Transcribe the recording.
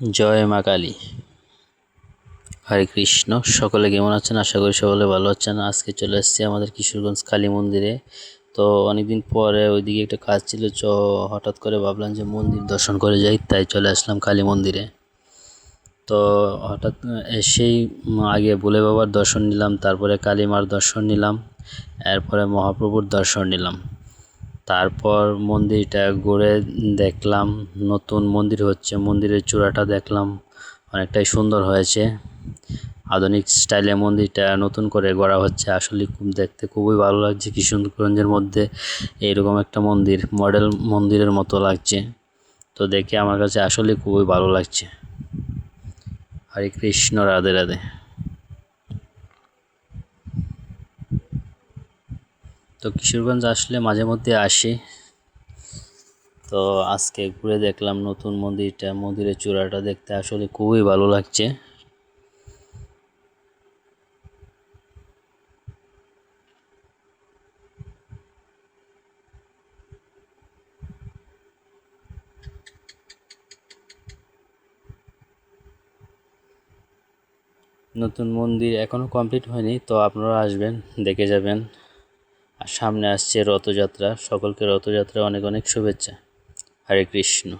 জয় মা কালী। হরে কৃষ্ণ। সকলে কেমন আছেন? আশা করি সকলে ভালো আছেন। আজকে চলে এসেছি আমাদের কিশোরগঞ্জ কালী মন্দিরে। তো অনেকদিন পরে ওইদিকে একটা কাজ ছিল, হঠাৎ করে ভাবলাম যে মন্দির দর্শন করে যাই, তাই চলে আসলাম কালী মন্দিরে। তো হঠাৎ এসেই আগে ভোলে বাবার দর্শন নিলাম, তারপরে কালী মার দর্শন নিলাম, এরপরে মহাপ্রভুর দর্শন নিলাম। তারপর মন্দিরটা ঘুরে দেখলাম, নতুন মন্দির হচ্ছে, মন্দিরের চূড়াটা দেখলাম অনেকটাই সুন্দর হয়েছে। আধুনিক স্টাইলে মন্দিরটা নতুন করে গড়া হচ্ছে। আসলে দেখতে খুবই ভালো লাগছে। কিশোরগঞ্জের মধ্যে এইরকম একটা মন্দির মডেল মন্দিরের মতো লাগছে। তো দেখে আমার কাছে আসলে খুবই ভালো লাগছে। হরে কৃষ্ণ, রাধে রাধে। তো কিশোরগঞ্জ আসলে মাঝে মধ্যে আসি। তো আজকে ঘুরে দেখলাম নতুন মন্দিরটা, মন্দিরের চূড়াটা দেখতে আসলে খুবই ভালো লাগছে। নতুন মন্দির এখনও কমপ্লিট হয়নি, তো আপনারা আসবেন, দেখে যাবেন। আর সামনে আসছে রথযাত্রা। সকলকে রথযাত্রা অনেক অনেক শুভেচ্ছা। হরে কৃষ্ণ।